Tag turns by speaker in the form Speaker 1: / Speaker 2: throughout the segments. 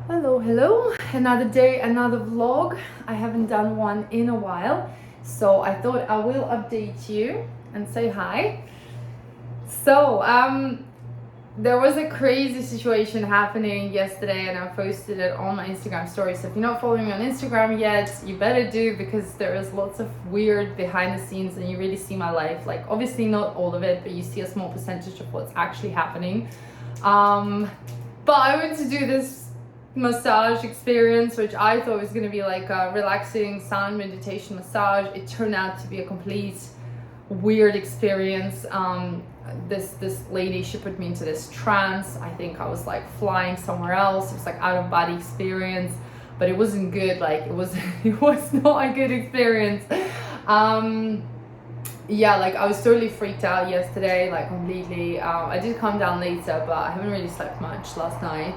Speaker 1: Hello, another day, another vlog. I haven't done one in a while, so I thought I will update you and say hi. So, there was a crazy situation happening yesterday and I posted it on my Instagram story. So if you're not following me on Instagram yet, you better do, because there is lots of weird behind the scenes and you really see my life. Like, obviously not all of it, but you see a small percentage of what's actually happening. But I went to do this massage experience, which I thought was going to be like a relaxing sound meditation massage. It turned out to be a complete weird experience. This lady, she put me into this trance. I think I was like flying somewhere else. It was like out of body experience, but it wasn't good. Like it was not a good experience. Yeah, like I was totally freaked out yesterday, like completely. I did calm down later, but I haven't really slept much last night.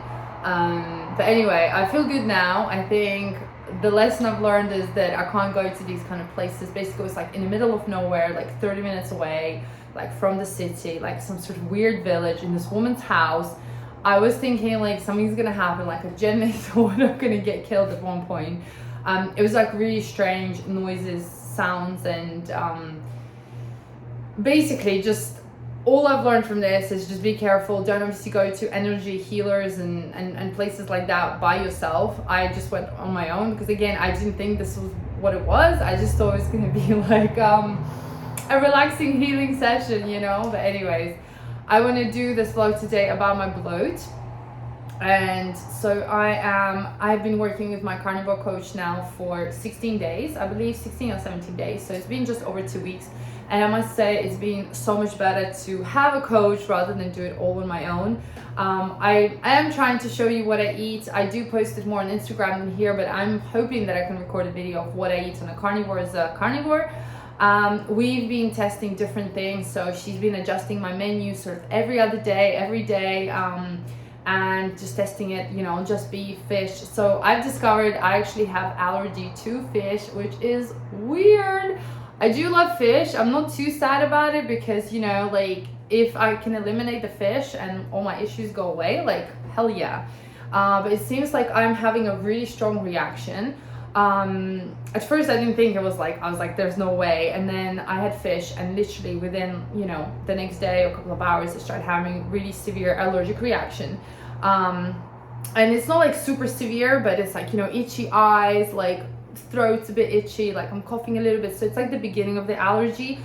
Speaker 1: But anyway, I feel good now. I think the lesson I've learned is that I can't go to these kind of places. Basically, it's like in the middle of nowhere, like 30 minutes away, like from the city, like some sort of weird village in this woman's house. I was thinking like something's gonna happen, like I genuinely thought I'm gonna get killed at one point. It was like really strange noises, sounds, and basically just all I've learned from this is just be careful. Don't obviously go to energy healers and places like that by yourself. I just went on my own because, again, I didn't think this was what it was. I just thought it was going to be like a relaxing healing session, you know. But anyways, I want to do this vlog today about my bloat. And so I've been working with my carnivore coach now for 16 days, I believe 16 or 17 days. So it's been just over 2 weeks. And I must say it's been so much better to have a coach rather than do it all on my own. I am trying to show you what I eat. I do post it more on Instagram than here, but I'm hoping that I can record a video of what I eat on a carnivore as a carnivore. We've been testing different things. So she's been adjusting my menu sort of every day, and just testing it, you know, just beef, fish. So I've discovered I actually have allergy to fish, which is weird. I do love fish. I'm not too sad about it because, you know, like if I can eliminate the fish and all my issues go away, like hell yeah. But it seems like I'm having a really strong reaction. At first I didn't think it was like, I was like, there's no way. And then I had fish and literally within, you know, the next day or a couple of hours, I started having really severe allergic reaction. And it's not like super severe, but it's like, you know, itchy eyes, like throat's a bit itchy, like I'm coughing a little bit. So it's like the beginning of the allergy.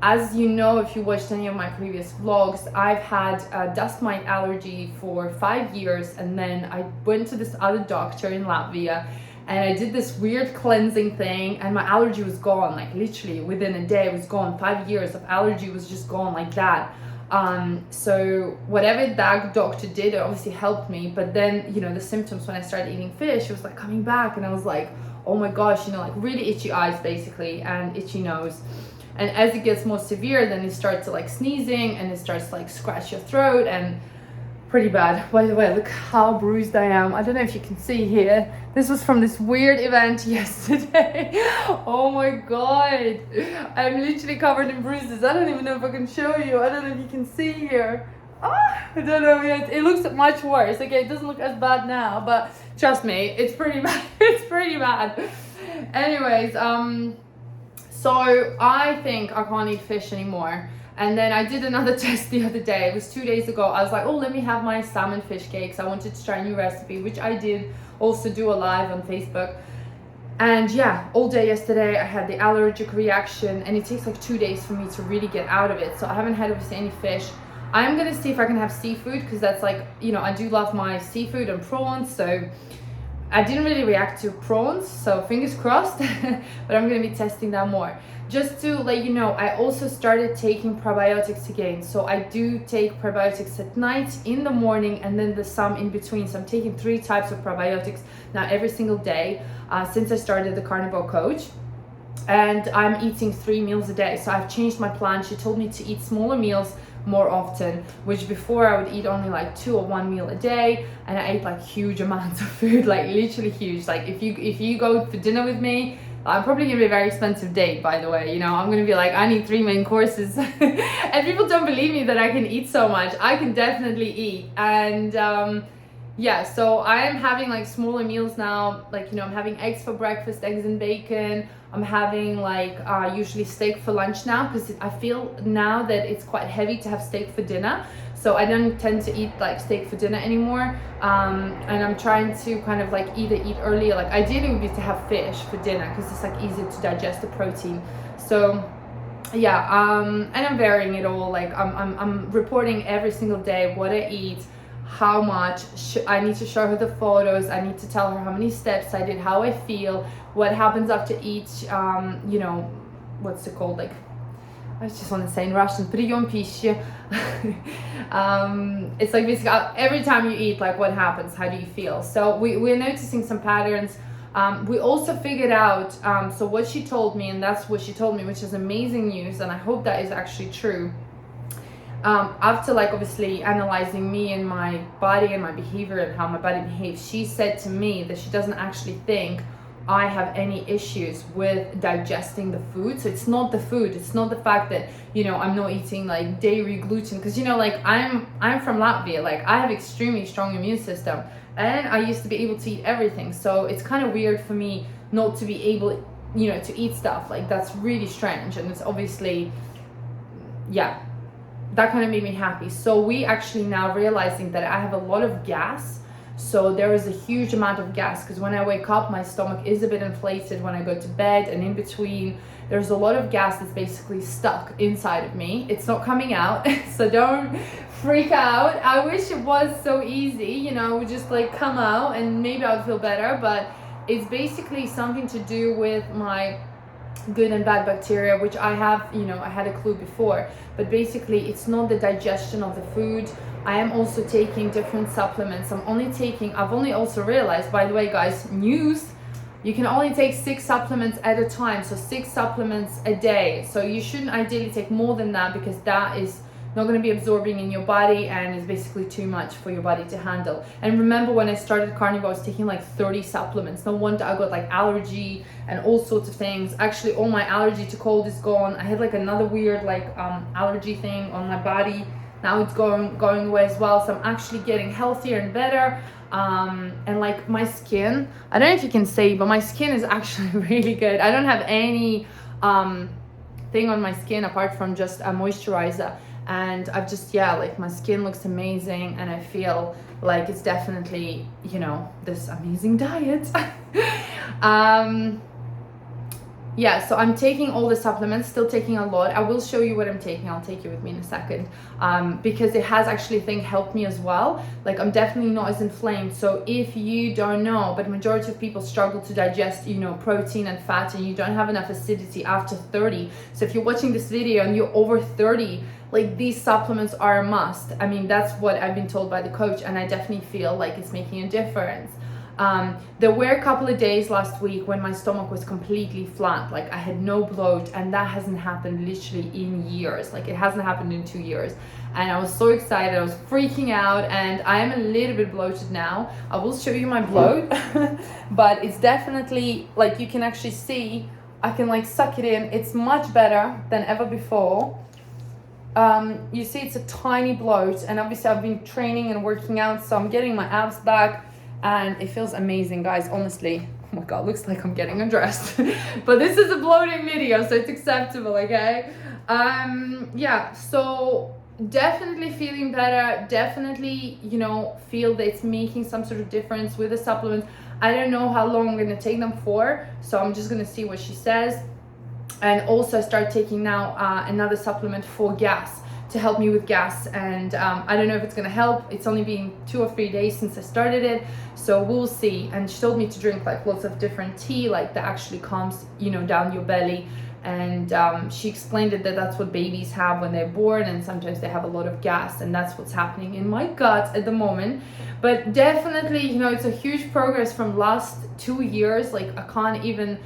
Speaker 1: As you know, if you watched any of my previous vlogs, I've had a dust mite allergy for 5 years, and then I went to this other doctor in Latvia and I did this weird cleansing thing and my allergy was gone, like literally within a day it was gone. 5 years of allergy was just gone like that. So whatever that doctor did, it obviously helped me, but then, you know, the symptoms when I started eating fish, it was like coming back, and I was like, oh my gosh, you know, like really itchy eyes basically and itchy nose. And as it gets more severe, then it starts to like sneezing and it starts to like scratch your throat, and pretty bad. By the way, look how bruised I am. I don't know if you can see here. This was from this weird event yesterday. Oh my god. I'm literally covered in bruises. I don't even know if I can show you. I don't know if you can see here. I don't know yet. It looks much worse. Okay, it doesn't look as bad now, but trust me, it's pretty bad. It's pretty bad. Anyways, so I think I can't eat fish anymore. And then I did another test the other day. It was 2 days ago. I was like, oh, let me have my salmon fish cakes. I wanted to try a new recipe, which I did also do a live on Facebook. And yeah, all day yesterday I had the allergic reaction, and it takes like 2 days for me to really get out of it. So I haven't had obviously any fish. I'm gonna see if I can have seafood, because that's like, you know, I do love my seafood and prawns. So I didn't really react to prawns, so fingers crossed. But I'm gonna be testing that more. Just to let you know, I also started taking probiotics again. So I do take probiotics at night, in the morning, and then some in between. So I'm taking 3 types of probiotics now every single day since I started the carnivore coach. And I'm eating 3 meals a day. So I've changed my plan. She told me to eat smaller meals more often, which before I would eat only like 2 or 1 meal a day, and I ate like huge amounts of food, like literally huge. Like if you go for dinner with me, I'm probably gonna be a very expensive date, by the way. You know, I'm gonna be like, I need 3 main courses. And people don't believe me that I can eat so much. I can definitely eat. And yeah, so I am having like smaller meals now. Like, you know, I'm having eggs for breakfast, eggs and bacon. I'm having like usually steak for lunch now, because I feel now that it's quite heavy to have steak for dinner. So I don't tend to eat like steak for dinner anymore. And I'm trying to kind of like either eat earlier. Like ideally it would be to have fish for dinner, because it's like easier to digest the protein. So yeah, and I'm varying it all. Like I'm reporting every single day what I eat, how much. I need to show her the photos. I need to tell her how many steps I did, how I feel, what happens after each, you know, what's it called? Like, I just want to say in Russian, прием пищи. It's like basically every time you eat, like what happens, how do you feel? So we're noticing some patterns. We also figured out, so what she told me, and that's what she told me, which is amazing news, and I hope that is actually true. After like obviously analyzing me and my body and my behavior and how my body behaves, she said to me that she doesn't actually think I have any issues with digesting the food. So it's not the food, it's not the fact that, you know, I'm not eating like dairy, gluten, because, you know, like I'm from Latvia, like I have extremely strong immune system, and I used to be able to eat everything. So it's kind of weird for me not to be able, you know, to eat stuff. Like that's really strange, and it's obviously, yeah, that kind of made me happy. So we actually now realizing that I have a lot of gas. So there is a huge amount of gas, because when I wake up, my stomach is a bit inflated. When I go to bed and in between, there's a lot of gas that's basically stuck inside of me. It's not coming out, so don't freak out. I wish it was so easy, you know, it would just like come out and maybe I would feel better, but it's basically something to do with my good and bad bacteria, which I have, you know, I had a clue before, but basically it's not the digestion of the food. I am also taking different supplements. I've only also realized, by the way guys, news, you can only take 6 supplements at a time, so 6 supplements a day. So you shouldn't ideally take more than that, because that is not going to be absorbing in your body and is basically too much for your body to handle. And remember when I started Carnivore, I was taking like 30 supplements. No wonder I got like allergy and all sorts of things. Actually, all my allergy to cold is gone. I had like another weird like allergy thing on my body. Now it's going away as well. So I'm actually getting healthier and better. And like my skin, I don't know if you can see, but my skin is actually really good. I don't have any thing on my skin apart from just a moisturizer. And I've just, yeah, like my skin looks amazing, and I feel like it's definitely, you know, this amazing diet. Yeah, so I'm taking all the supplements, still taking a lot. I will show you what I'm taking. I'll take you with me in a second, because it has actually, I think, helped me as well. Like I'm definitely not as inflamed. So if you don't know, but majority of people struggle to digest, you know, protein and fat, and you don't have enough acidity after 30. So if you're watching this video and you're over 30, like these supplements are a must. I mean, that's what I've been told by the coach, and I definitely feel like it's making a difference. There were a couple of days last week when my stomach was completely flat, like I had no bloat, and that hasn't happened literally in years. Like it hasn't happened in 2 years, and I was so excited. I was freaking out, and I am a little bit bloated now. I will show you my bloat, but it's definitely like you can actually see I can like suck it in. It's much better than ever before. You see it's a tiny bloat, and obviously I've been training and working out, so I'm getting my abs back, and it feels amazing, guys, honestly. Oh my god, looks like I'm getting undressed. But this is a bloating video, so it's acceptable, okay? Yeah, so definitely feeling better, definitely, you know, feel that it's making some sort of difference with the supplements. I don't know how long I'm gonna take them for, so I'm just gonna see what she says. And also I start taking now another supplement for gas, to help me with gas, and I don't know if it's gonna help. It's only been 2 or 3 days since I started it, so we'll see. And she told me to drink like lots of different tea, like that actually calms, you know, down your belly. And she explained it that that's what babies have when they're born, and sometimes they have a lot of gas, and that's what's happening in my gut at the moment. But definitely, you know, it's a huge progress from last 2 years. Like I can't even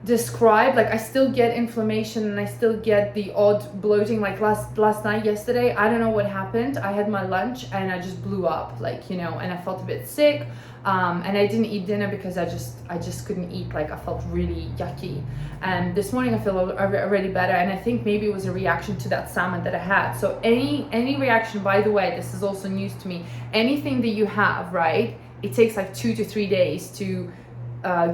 Speaker 1: describe. Like I still get inflammation and I still get the odd bloating. Like last night, yesterday, I don't know what happened. I had my lunch and I just blew up, like, you know, and I felt a bit sick. And I didn't eat dinner because I just couldn't eat. Like I felt really yucky. And this morning I feel already better, and I think maybe it was a reaction to that salmon that I had. So any reaction, by the way, this is also news to me, anything that you have, right, it takes like 2 to 3 days to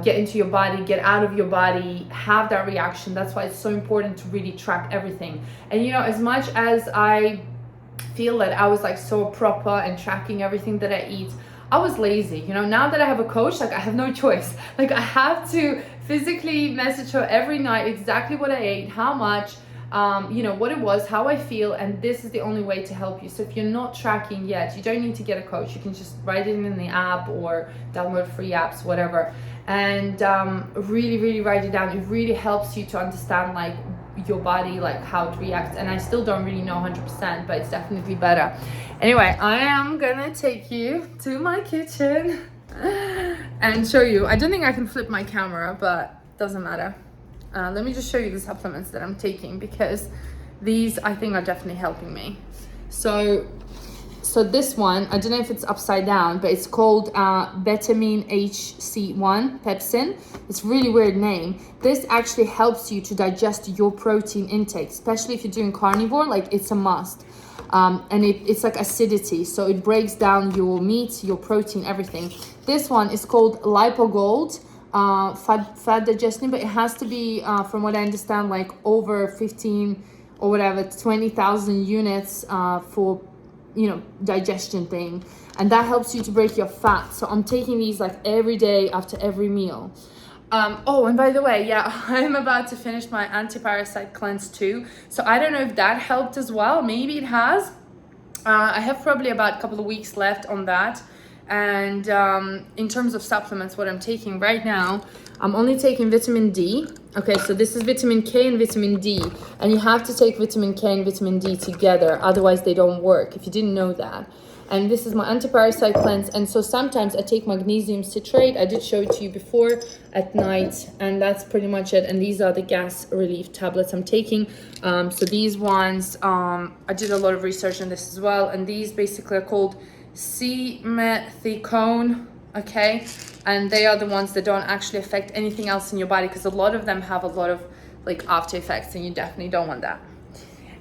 Speaker 1: get into your body, get out of your body, have that reaction. That's why it's so important to really track everything. And you know, as much as I feel that I was like so proper and tracking everything that I eat, I was lazy. You know, now that I have a coach, like I have no choice. Like I have to physically message her every night exactly what I ate, how much, you know, what it was, how I feel, and this is the only way to help you. So if you're not tracking yet, you don't need to get a coach. You can just write it in the app or download free apps, whatever, and really write it down. It really helps you to understand like your body, like how it reacts. And I still don't really know 100%, but it's definitely better. Anyway, I am gonna take you to my kitchen and show you. I don't think I can flip my camera, but doesn't matter. Let me just show you the supplements that I'm taking, because these I think are definitely helping me. So this one, I don't know if it's upside down, but it's called vitamin Hc1 Pepsin. It's a really weird name. This actually helps you to digest your protein intake, especially if you're doing carnivore. Like it's a must. And it's like acidity, so it breaks down your meat, your protein, everything. This one is called LipoGold, fat digesting, but it has to be, from what I understand, like over 15 or whatever, 20,000 units for, you know, digestion thing, and that helps you to break your fat. So I'm taking these like every day after every meal. Oh, and by the way, yeah, I'm about to finish my Anti-Parasite Cleanse too. So I don't know if that helped as well. Maybe it has. I have probably about a couple of weeks left on that. And in terms of supplements, what I'm taking right now, I'm only taking vitamin D. Okay, so this is vitamin K and vitamin D. And you have to take vitamin K and vitamin D together. Otherwise, they don't work, if you didn't know that. And this is my Anti-Parasite Cleanse. And so sometimes I take magnesium citrate. I did show it to you before at night. And that's pretty much it. And these are the gas relief tablets I'm taking. So these ones, I did a lot of research on this as well. And these basically are called simethicone, okay? And they are the ones that don't actually affect anything else in your body, because a lot of them have a lot of like after effects, and you definitely don't want that.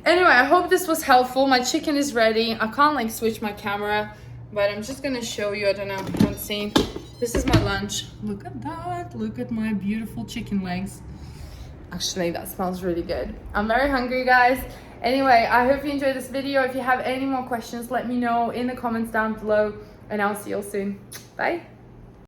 Speaker 1: Anyway, I hope this was helpful. My chicken is ready. I can't like switch my camera, but I'm just gonna show you. I don't know if you can see. This is my lunch. Look at that. Look at my beautiful chicken legs. Actually, that smells really good. I'm very hungry, guys. Anyway, I hope you enjoyed this video. If you have any more questions, let me know in the comments down below, and I'll see you all soon. Bye.